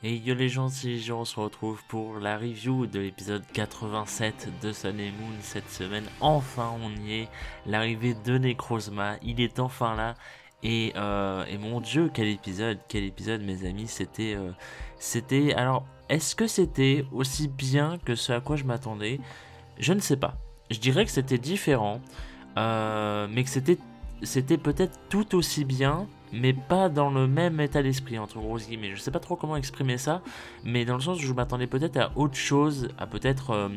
Et yo les gens, c'est les gens, on se retrouve pour la review de l'épisode 87 de Sun and Moon cette semaine. Enfin on y est, l'arrivée de Necrozma, il est enfin là. Et mon dieu, quel épisode mes amis, alors, est-ce que c'était aussi bien que ce à quoi je m'attendais? Je ne sais pas, je dirais que c'était différent, mais que c'était peut-être tout aussi bien, mais pas dans le même état d'esprit, entre grosses guillemets. Je sais pas trop comment exprimer ça, mais dans le sens où je m'attendais peut-être à autre chose, à peut-être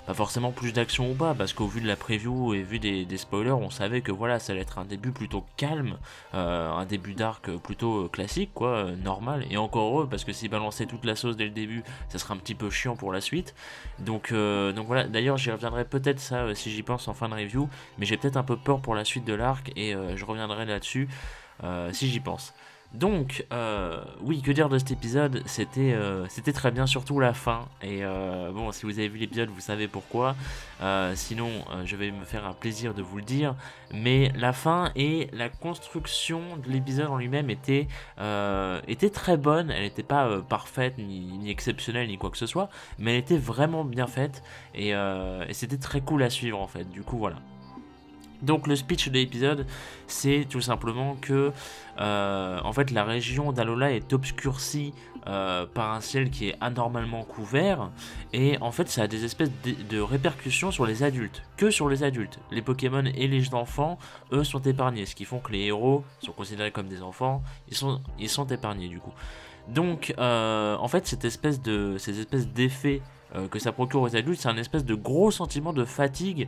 pas forcément plus d'action ou pas, parce qu'au vu de la preview et vu des spoilers, on savait que voilà, ça allait être un début plutôt calme, un début d'arc plutôt classique, quoi, normal, et encore heureux, parce que s'ils balançaient toute la sauce dès le début, ça serait un petit peu chiant pour la suite. Donc voilà, d'ailleurs j'y reviendrai peut-être ça si j'y pense en fin de review, mais j'ai peut-être un peu peur pour la suite de l'arc, et je reviendrai là-dessus si j'y pense. Donc, oui, que dire de cet épisode? C'était très bien, surtout la fin. Et bon, si vous avez vu l'épisode, vous savez pourquoi. Sinon, je vais me faire un plaisir de vous le dire. Mais la fin et la construction de l'épisode en lui-même était très bonne. Elle n'était pas parfaite, ni exceptionnelle, ni quoi que ce soit. Mais elle était vraiment bien faite. Et c'était très cool à suivre, en fait. Du coup, voilà. Donc le speech de l'épisode, c'est tout simplement que en fait la région d'Alola est obscurcie par un ciel qui est anormalement couvert, et en fait ça a des espèces de répercussions sur les adultes, que sur les adultes. Les Pokémon et les enfants, eux, sont épargnés, ce qui font que les héros sont considérés comme des enfants, ils sont épargnés du coup. Donc en fait ces espèces d'effets que ça procure aux adultes, c'est un espèce de gros sentiment de fatigue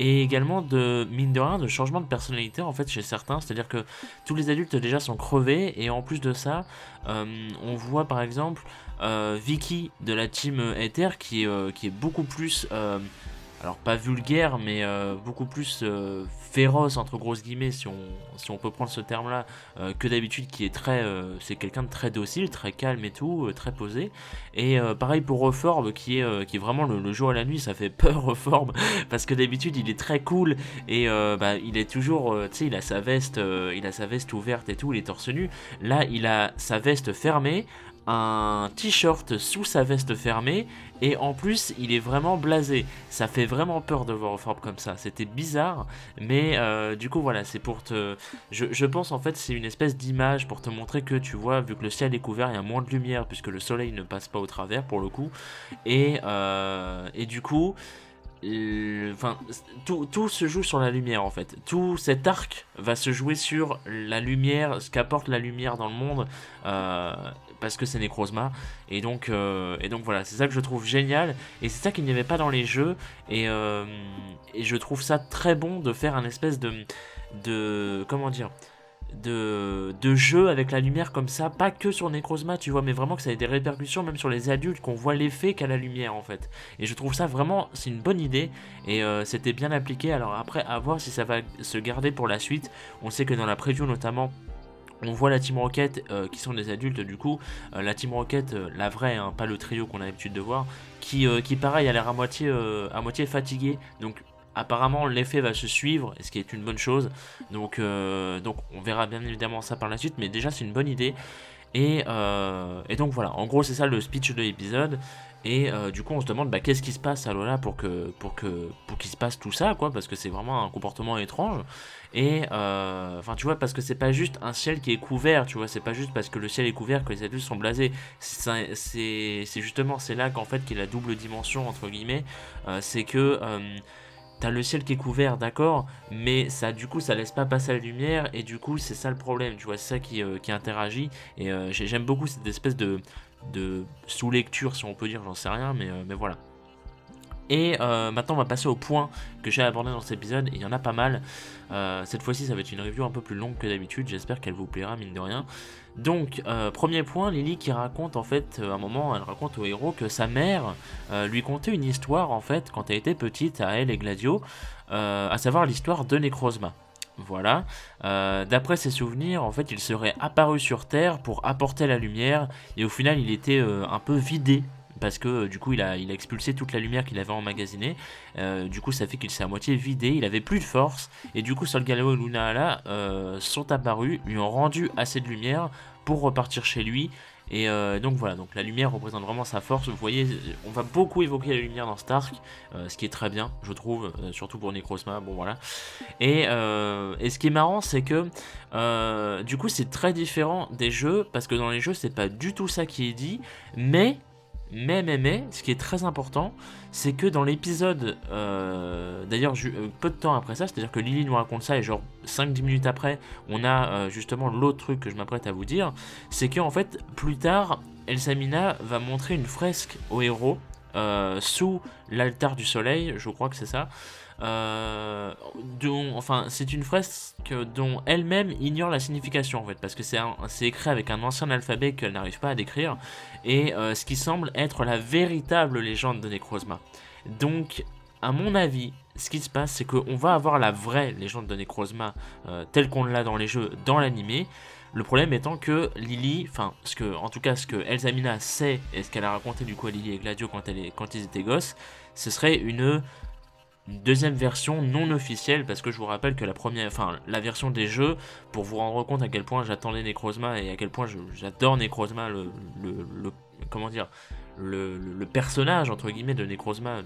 et également de, mine de rien, de changement de personnalité en fait chez certains. C'est-à-dire que tous les adultes déjà sont crevés, et en plus de ça, on voit par exemple Vicky de la team Ether qui est beaucoup plus alors pas vulgaire, mais beaucoup plus féroce, entre grosses guillemets, si on peut prendre ce terme-là, que d'habitude, qui est c'est quelqu'un de très docile, très calme et tout, très posé. Et pareil pour Reform, qui est vraiment le jour et la nuit, ça fait peur Reform, parce que d'habitude il est très cool, et bah, il est toujours, tu sais, il a sa veste ouverte et tout, il est torse nu. Là, il a sa veste fermée, un t-shirt sous sa veste fermée, et en plus il est vraiment blasé. Ça fait vraiment peur de voir Reform comme ça, c'était bizarre, mais du coup voilà, c'est pour te... Je pense en fait c'est une espèce d'image pour te montrer que tu vois, vu que le ciel est couvert, il y a moins de lumière puisque le soleil ne passe pas au travers pour le coup, et du coup... Enfin, tout se joue sur la lumière en fait. Tout cet arc va se jouer sur la lumière, ce qu'apporte la lumière dans le monde, euh, parce que c'est Necrozma. Et donc voilà, c'est ça que je trouve génial, et c'est ça qu'il n'y avait pas dans les jeux. Et je trouve ça très bon de faire un espèce de comment dire, de jeu avec la lumière comme ça, pas que sur Necrozma, tu vois, mais vraiment que ça ait des répercussions même sur les adultes, qu'on voit l'effet qu'a la lumière en fait. Et je trouve ça vraiment, c'est une bonne idée, et c'était bien appliqué. Alors après, à voir si ça va se garder pour la suite. On sait que dans la preview notamment, on voit la Team Rocket qui sont des adultes du coup, la Team Rocket, la vraie, hein, pas le trio qu'on a l'habitude de voir, qui pareil a l'air à moitié fatigué, donc apparemment l'effet va se suivre, ce qui est une bonne chose, donc on verra bien évidemment ça par la suite, mais déjà c'est une bonne idée. Et donc voilà, en gros c'est ça le speech de l'épisode. Et du coup on se demande, bah, qu'est-ce qui se passe à Lola pour qu'il se passe tout ça, quoi, parce que c'est vraiment un comportement étrange. Et enfin tu vois, parce que c'est pas juste un ciel qui est couvert, tu vois, c'est pas juste parce que le ciel est couvert que les adultes sont blasés. C'est justement, c'est là qu'en fait qu'il y a la double dimension entre guillemets. C'est que t'as le ciel qui est couvert, d'accord, mais ça, du coup, ça laisse pas passer la lumière, et du coup, c'est ça le problème, tu vois, c'est ça qui interagit. Et j'aime beaucoup cette espèce de sous-lecture, si on peut dire, j'en sais rien, mais voilà. Et maintenant on va passer au point que j'ai abordé dans cet épisode, et il y en a pas mal. Cette fois-ci ça va être une review un peu plus longue que d'habitude, j'espère qu'elle vous plaira mine de rien. Donc premier point, Lily qui raconte en fait, à un moment elle raconte au héros que sa mère lui contait une histoire en fait quand elle était petite, à elle et Gladio, à savoir l'histoire de Necrozma. Voilà. D'après ses souvenirs, en fait, il serait apparu sur Terre pour apporter la lumière, et au final, il était un peu vidé parce que du coup il a expulsé toute la lumière qu'il avait emmagasinée. Du coup ça fait qu'il s'est à moitié vidé, il avait plus de force, et du coup Solgaleo et Lunala sont apparus, lui ont rendu assez de lumière pour repartir chez lui, Et donc voilà, donc la lumière représente vraiment sa force. Vous voyez, on va beaucoup évoquer la lumière dans Stark, ce qui est très bien, je trouve, surtout pour Necrozma, bon voilà. Et ce qui est marrant, c'est que du coup c'est très différent des jeux, parce que dans les jeux c'est pas du tout ça qui est dit, mais ce qui est très important, c'est que dans l'épisode, d'ailleurs peu de temps après ça, c'est-à-dire que Lily nous raconte ça et genre 5-10 minutes après, on a justement l'autre truc que je m'apprête à vous dire, c'est qu'en fait, plus tard, Elsa Mina va montrer une fresque au héros sous l'altar du soleil, je crois que c'est ça, enfin, c'est une fresque dont elle-même ignore la signification en fait, parce que c'est écrit avec un ancien alphabet qu'elle n'arrive pas à décrire, et ce qui semble être la véritable légende de Necrozma. Donc, à mon avis, ce qui se passe, c'est qu'on va avoir la vraie légende de Necrozma telle qu'on l'a dans les jeux, dans l'animé. Le problème étant que Lily, enfin, en tout cas ce que Elsa Mina sait et ce qu'elle a raconté du coup à Lily et Gladio quand ils étaient gosses, ce serait une deuxième version non officielle, parce que je vous rappelle que la version des jeux, pour vous rendre compte à quel point j'attendais Necrozma et à quel point j'adore Necrozma, comment dire, le personnage entre guillemets de Necrozma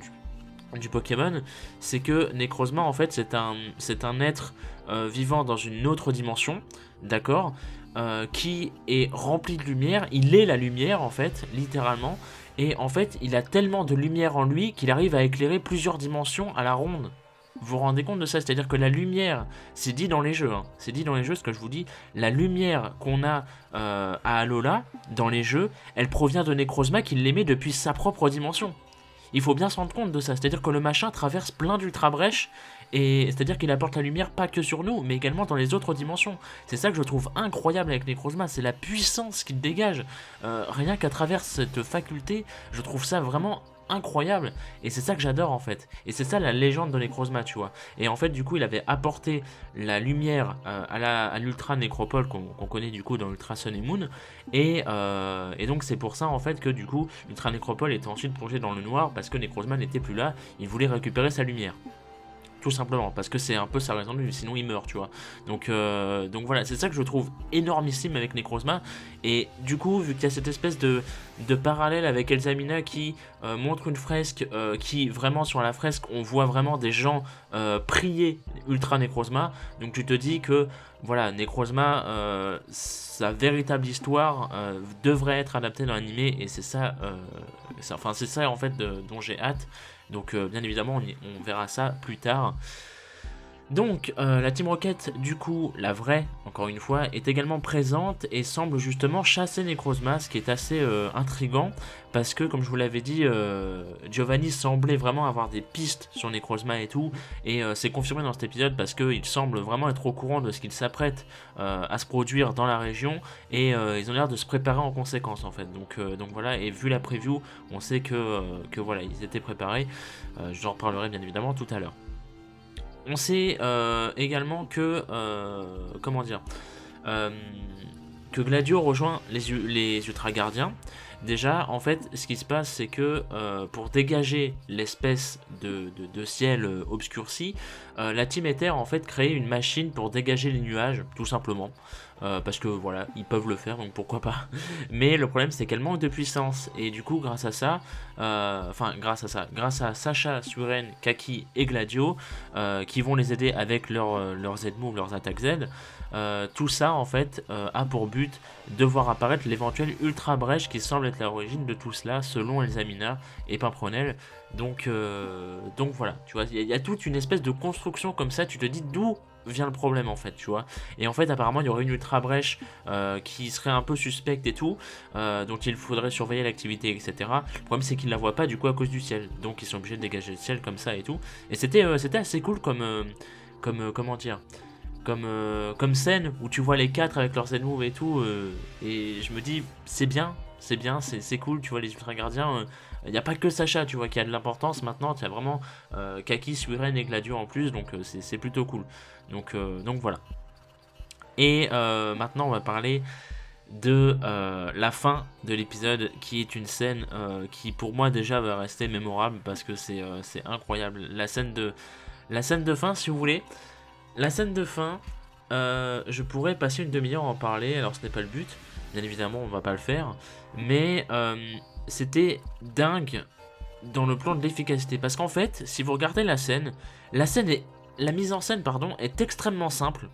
du Pokémon, c'est que Necrozma en fait c'est un être vivant dans une autre dimension, d'accord, qui est rempli de lumière. Il est la lumière en fait, littéralement. Et en fait, il a tellement de lumière en lui qu'il arrive à éclairer plusieurs dimensions à la ronde. Vous vous rendez compte de ça? C'est-à-dire que la lumière, c'est dit dans les jeux, hein, c'est dit dans les jeux ce que je vous dis, la lumière qu'on a à Alola, dans les jeux, elle provient de Necrozma qui l'émet depuis sa propre dimension. Il faut bien se rendre compte de ça, c'est-à-dire que le machin traverse plein d'ultra brèches, et c'est-à-dire qu'il apporte la lumière pas que sur nous, mais également dans les autres dimensions. C'est ça que je trouve incroyable avec Necrozma, c'est la puissance qu'il dégage. Rien qu'à travers cette faculté, je trouve ça vraiment incroyable, et c'est ça que j'adore en fait, et c'est ça la légende de Necrozma, tu vois. Et en fait du coup il avait apporté la lumière à l'Ultra Nécropole qu'on connaît du coup dans Ultra Sun et Moon, et donc c'est pour ça en fait que du coup l'Ultra Nécropole était ensuite plongé dans le noir, parce que Necrozma n'était plus là, il voulait récupérer sa lumière. Tout simplement, parce que c'est un peu sa raison de vivre, sinon il meurt, tu vois. Donc voilà, c'est ça que je trouve énormissime avec Necrozma. Et du coup, vu qu'il y a cette espèce de parallèle avec Elsa Mina qui montre une fresque, qui vraiment sur la fresque, on voit vraiment des gens prier Ultra Necrozma. Donc tu te dis que voilà, Necrozma, sa véritable histoire devrait être adaptée dans l'animé, et c'est ça, c'est ça en fait dont j'ai hâte. Donc bien évidemment on verra ça plus tard. Donc la Team Rocket, du coup, la vraie, encore une fois, est également présente et semble justement chasser Necrozma, ce qui est assez intriguant, parce que comme je vous l'avais dit, Giovanni semblait vraiment avoir des pistes sur Necrozma et tout, et c'est confirmé dans cet épisode parce qu'il semble vraiment être au courant de ce qu'il s'apprête à se produire dans la région, et ils ont l'air de se préparer en conséquence en fait. Donc voilà, et vu la preview, on sait que voilà, ils étaient préparés. J'en reparlerai bien évidemment tout à l'heure. On sait également que, comment dire, que Gladio rejoint les Ultra Gardiens. Déjà, en fait, ce qui se passe, c'est que pour dégager l'espèce de ciel obscurci, la Team Ether en fait crée une machine pour dégager les nuages, tout simplement. Parce que voilà, ils peuvent le faire, donc pourquoi pas. Mais le problème c'est qu'elle manque de puissance, et du coup grâce à Sacha, Suren, Kaki et Gladio, qui vont les aider avec leurs Z-move, leurs attaques Z, tout ça en fait a pour but de voir apparaître l'éventuelle Ultra Brèche qui semble être l'origine de tout cela selon Elsa Mina et Pimpronel. Donc voilà, tu vois, il y a toute une espèce de construction comme ça, tu te dis d'où vient le problème en fait, tu vois. Et en fait apparemment il y aurait une ultra brèche qui serait un peu suspecte et tout, dont il faudrait surveiller l'activité, etc. Le problème c'est qu'ils la voient pas du coup à cause du ciel, donc ils sont obligés de dégager le ciel comme ça et tout. Et c'était assez cool comme comment dire, comme scène où tu vois les quatre avec leurs Z-move et tout, et je me dis c'est bien, c'est cool, tu vois, les ultra gardiens. Il n'y a pas que Sacha, tu vois, qui a de l'importance maintenant, tu as vraiment Kaki, Suren et Gladio en plus, donc c'est plutôt cool. Donc voilà. Et maintenant on va parler de la fin de l'épisode, qui est une scène qui pour moi déjà va rester mémorable, parce que c'est incroyable. La scène de fin, si vous voulez. La scène de fin, je pourrais passer une demi-heure à en parler, alors ce n'est pas le but. bien évidemment on va pas le faire, mais c'était dingue dans le plan de l'efficacité, parce qu'en fait, si vous regardez la mise en scène, pardon, est extrêmement simple,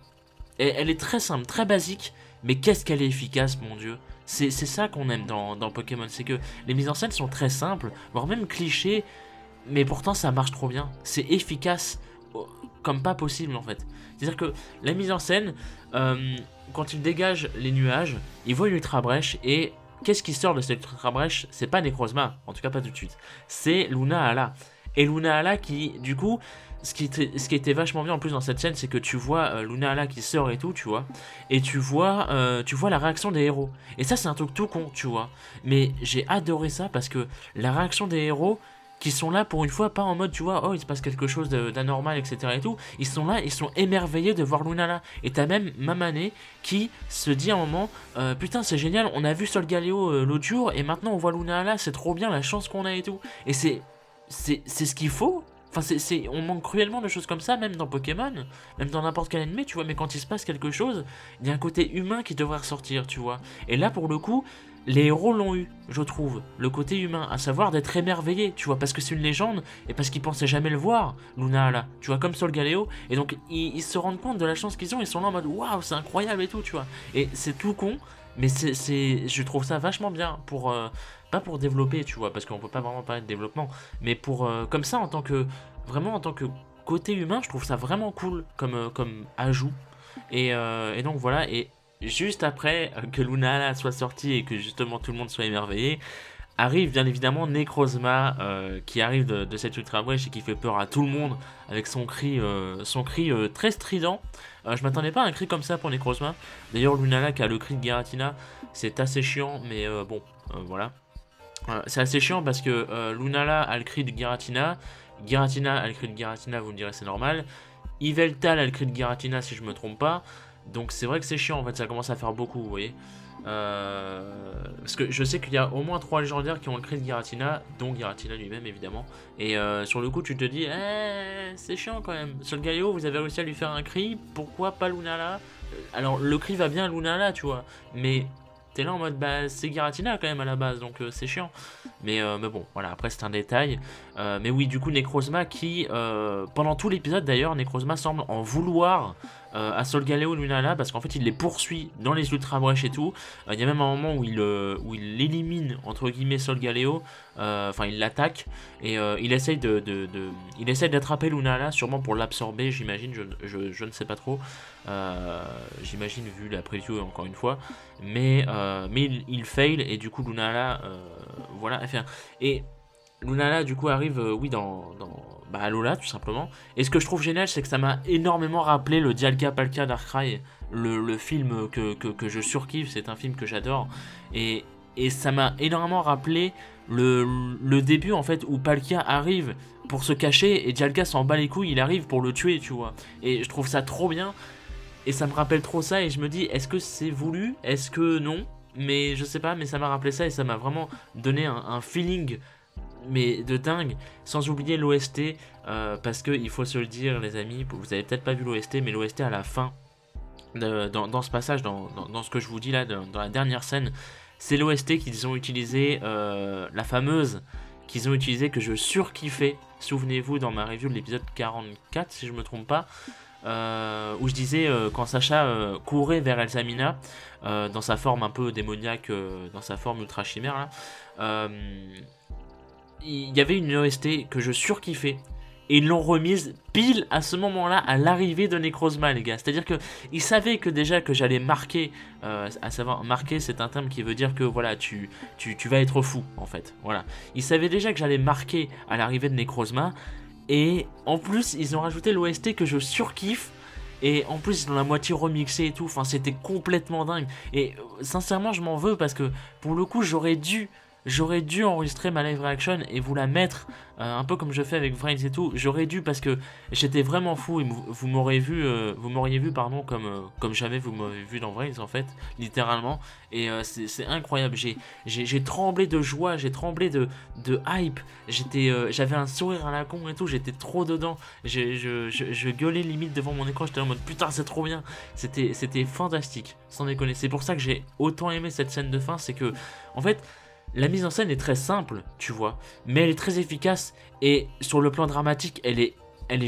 et elle est très simple, très basique, mais qu'est-ce qu'elle est efficace, mon dieu. C'est ça qu'on aime dans Pokémon, c'est que les mises en scène sont très simples, voire même clichés, mais pourtant ça marche trop bien. C'est efficace comme pas possible en fait. C'est-à-dire que la mise en scène, quand il dégage les nuages, il voit une ultra brèche et qu'est-ce qui sort de cette ultra brèche? C'est pas Necrozma, en tout cas pas tout de suite. C'est Lunala. Et Lunala qui, du coup, ce qui était vachement bien en plus dans cette scène, c'est que tu vois Lunala qui sort et tout, tu vois, et tu vois la réaction des héros. Et ça, c'est un truc tout con, tu vois. Mais j'ai adoré ça parce que la réaction des héros, qui sont là pour une fois, pas en mode tu vois, oh il se passe quelque chose d'anormal, etc. et tout. Ils sont là, ils sont émerveillés de voir Lunala. Et t'as même Mamane qui se dit à un moment, putain c'est génial, on a vu Solgaleo l'autre jour et maintenant on voit Lunala, c'est trop bien la chance qu'on a et tout. Et c'est ce qu'il faut. Enfin, on manque cruellement de choses comme ça, même dans Pokémon, même dans n'importe quel anime, tu vois, mais quand il se passe quelque chose, il y a un côté humain qui devrait ressortir, tu vois. Et là, pour le coup, les héros l'ont eu, je trouve, le côté humain, à savoir d'être émerveillé, tu vois, parce que c'est une légende, et parce qu'ils pensaient jamais le voir, Lunala, tu vois, comme Solgaleo, et donc ils se rendent compte de la chance qu'ils ont, ils sont là en mode, waouh, c'est incroyable et tout, tu vois. Et c'est tout con, mais je trouve ça vachement bien pour... pas pour développer, tu vois, parce qu'on peut pas vraiment parler de développement, mais pour comme ça vraiment en tant que côté humain, je trouve ça vraiment cool comme ajout. Et donc voilà, et juste après que Lunala soit sortie et que justement tout le monde soit émerveillé, arrive bien évidemment Necrozma qui arrive de cette ultra brèche et qui fait peur à tout le monde avec son cri très strident. Je m'attendais pas à un cri comme ça pour Necrozma. D'ailleurs Lunala qui a le cri de Giratina, c'est assez chiant, mais bon, voilà. C'est assez chiant parce que Lunala a le cri de Giratina, Giratina a le cri de Giratina, vous me direz c'est normal. Yveltal a le cri de Giratina si je me trompe pas. Donc c'est vrai que c'est chiant en fait, ça commence à faire beaucoup, vous voyez. Parce que je sais qu'il y a au moins 3 légendaires qui ont le cri de Giratina, dont Giratina lui-même évidemment. Et sur le coup tu te dis, c'est chiant quand même. Sur le Galio, vous avez réussi à lui faire un cri, pourquoi pas Lunala? Alors le cri va bien Lunala, tu vois, mais t'es là en mode bah c'est Giratina quand même à la base, donc c'est chiant. Mais bon, voilà, après c'est un détail. Mais oui, du coup Necrozma qui, pendant tout l'épisode d'ailleurs, Necrozma semble en vouloir à Solgaleo Lunala, parce qu'en fait il les poursuit dans les ultra brèches et tout. Il y a même un moment où il élimine entre guillemets Solgaleo, enfin il l'attaque et il essaye il essaye d'attraper Lunala, sûrement pour l'absorber, j'imagine, je ne sais pas trop. J'imagine vu la preview encore une fois, mais il fail et du coup Lunala voilà, et Lunala du coup arrive oui bah, à Lola tout simplement, et ce que je trouve génial c'est que ça m'a énormément rappelé le Dialga Palkia Darkrai, le film que je surkiffe, c'est un film que j'adore, et ça m'a énormément rappelé le début en fait où Palkia arrive pour se cacher et Dialga s'en bat les couilles, il arrive pour le tuer, tu vois, et je trouve ça trop bien. Et ça me rappelle trop ça et je me dis, est-ce que c'est voulu? Est-ce que non? Mais je sais pas, mais ça m'a rappelé ça et ça m'a vraiment donné un feeling mais de dingue, sans oublier l'OST, parce que il faut se le dire les amis, vous avez peut-être pas vu l'OST, mais l'OST à la fin, dans ce passage, dans ce que je vous dis là, dans la dernière scène, c'est l'OST qu'ils ont utilisé, la fameuse qu'ils ont utilisé que je surkiffais, souvenez-vous dans ma review de l'épisode 44 si je me trompe pas, où je disais quand Sacha courait vers Elsamina dans sa forme un peu démoniaque, dans sa forme ultra chimère là, il y avait une OST que je surkiffais et ils l'ont remise pile à ce moment-là à l'arrivée de Necrozma, les gars. C'est-à-dire que ils savaient que déjà que j'allais marquer, à savoir marquer c'est un terme qui veut dire que voilà tu vas être fou en fait. Voilà, ils savaient déjà que j'allais marquer à l'arrivée de Necrozma. Et en plus, ils ont rajouté l'OST que je surkiffe. Et en plus, ils ont la moitié remixé et tout. Enfin, c'était complètement dingue. Et sincèrement, je m'en veux parce que pour le coup, j'aurais dû j'aurais dû enregistrer ma live reaction et vous la mettre un peu comme je fais avec Vrains et tout. J'aurais dû parce que j'étais vraiment fou et vous m'auriez vu pardon comme jamais vous m'avez vu dans Vrains en fait, littéralement. Et c'est incroyable. J'ai tremblé de joie, j'ai tremblé de hype. J'avais un sourire à la con et tout. J'étais trop dedans. Je gueulais limite devant mon écran. J'étais en mode putain c'est trop bien. C'était fantastique, sans déconner. C'est pour ça que j'ai autant aimé cette scène de fin, c'est que en fait la mise en scène est très simple, tu vois, mais elle est très efficace et sur le plan dramatique, elle est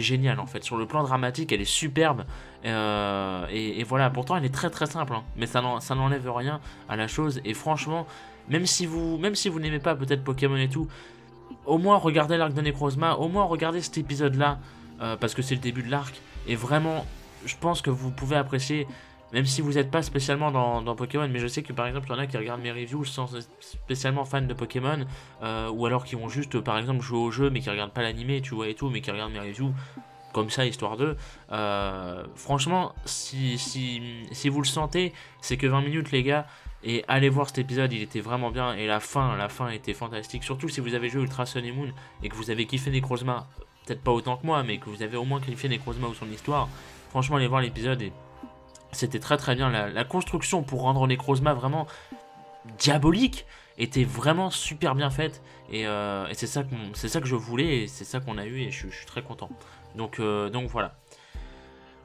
géniale en fait. Sur le plan dramatique, elle est superbe et voilà. Pourtant, elle est très très simple, hein, mais ça n'enlève rien à la chose. Et franchement, même si vous n'aimez pas peut-être Pokémon et tout, au moins regardez l'arc de Necrozma, au moins regardez cet épisode-là parce que c'est le début de l'arc. Et vraiment, je pense que vous pouvez apprécier. Même si vous n'êtes pas spécialement dans Pokémon, mais je sais que par exemple il y en a qui regardent mes reviews sans être spécialement fans de Pokémon, ou alors qui vont juste par exemple jouer au jeu mais qui regardent pas l'animé, tu vois et tout, mais qui regardent mes reviews comme ça histoire d'eux. Franchement, si vous le sentez, c'est que 20 minutes les gars, et allez voir cet épisode, il était vraiment bien, et la fin était fantastique, surtout si vous avez joué Ultra Sun et Moon et que vous avez kiffé Necrozma, peut-être pas autant que moi, mais que vous avez au moins kiffé Necrozma ou son histoire. Franchement, allez voir l'épisode et c'était très très bien. La construction pour rendre Necrozma vraiment diabolique était vraiment super bien faite. Et c'est ça que je voulais et c'est ça qu'on a eu et je suis très content. Donc voilà.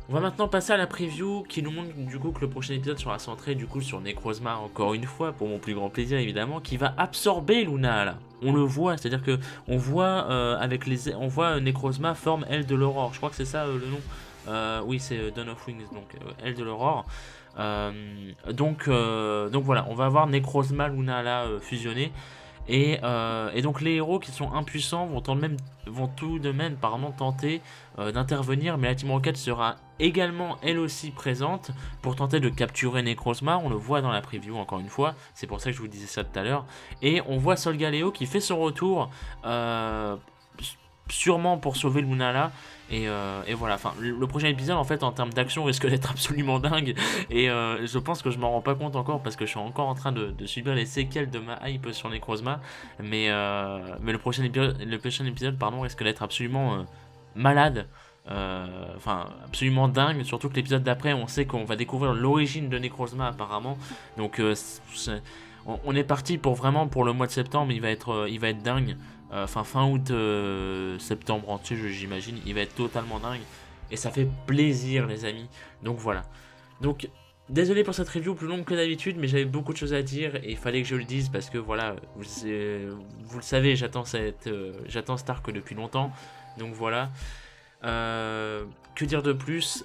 On va maintenant passer à la preview qui nous montre du coup que le prochain épisode sera centré du coup sur Necrozma encore une fois, pour mon plus grand plaisir évidemment, qui va absorber Luna là. On le voit, c'est-à-dire que on voit Necrozma forme Aile de l'Aurore. Je crois que c'est ça le nom. Oui, c'est Dawn of Wings, donc Aile de l'Aurore. Donc voilà, on va avoir Necrozma Luna là fusionner. Et donc les héros qui sont impuissants vont tout de même tenter d'intervenir, mais la Team Rocket sera également elle aussi présente pour tenter de capturer Necrozma. On le voit dans la preview encore une fois, c'est pour ça que je vous disais ça tout à l'heure. Et on voit Solgaleo qui fait son retour, sûrement pour sauver Lunala. Et voilà, enfin le prochain épisode en fait en termes d'action risque d'être absolument dingue. Et je pense que je m'en rends pas compte encore parce que je suis encore en train de subir les séquelles de ma hype sur Necrozma. Mais le prochain épisode risque d'être absolument malade. Enfin absolument dingue, surtout que l'épisode d'après on sait qu'on va découvrir l'origine de Necrozma apparemment. Donc on est parti pour le mois de septembre, il va être dingue. Enfin fin août, septembre entier j'imagine, il va être totalement dingue. Et ça fait plaisir les amis. Donc voilà. Donc désolé pour cette review plus longue que d'habitude, mais j'avais beaucoup de choses à dire et il fallait que je le dise parce que voilà, vous le savez, j'attends cet arc depuis longtemps. Donc voilà. Que dire de plus,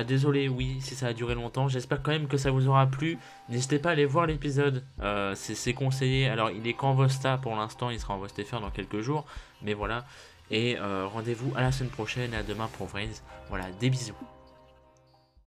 désolé oui si ça a duré longtemps, j'espère quand même que ça vous aura plu. N'hésitez pas à aller voir l'épisode, c'est conseillé. Alors il est qu'en Vosta pour l'instant, il sera en VoSTFR dans quelques jours, mais voilà. Et rendez-vous à la semaine prochaine, à demain pour Vrains. Voilà, des bisous.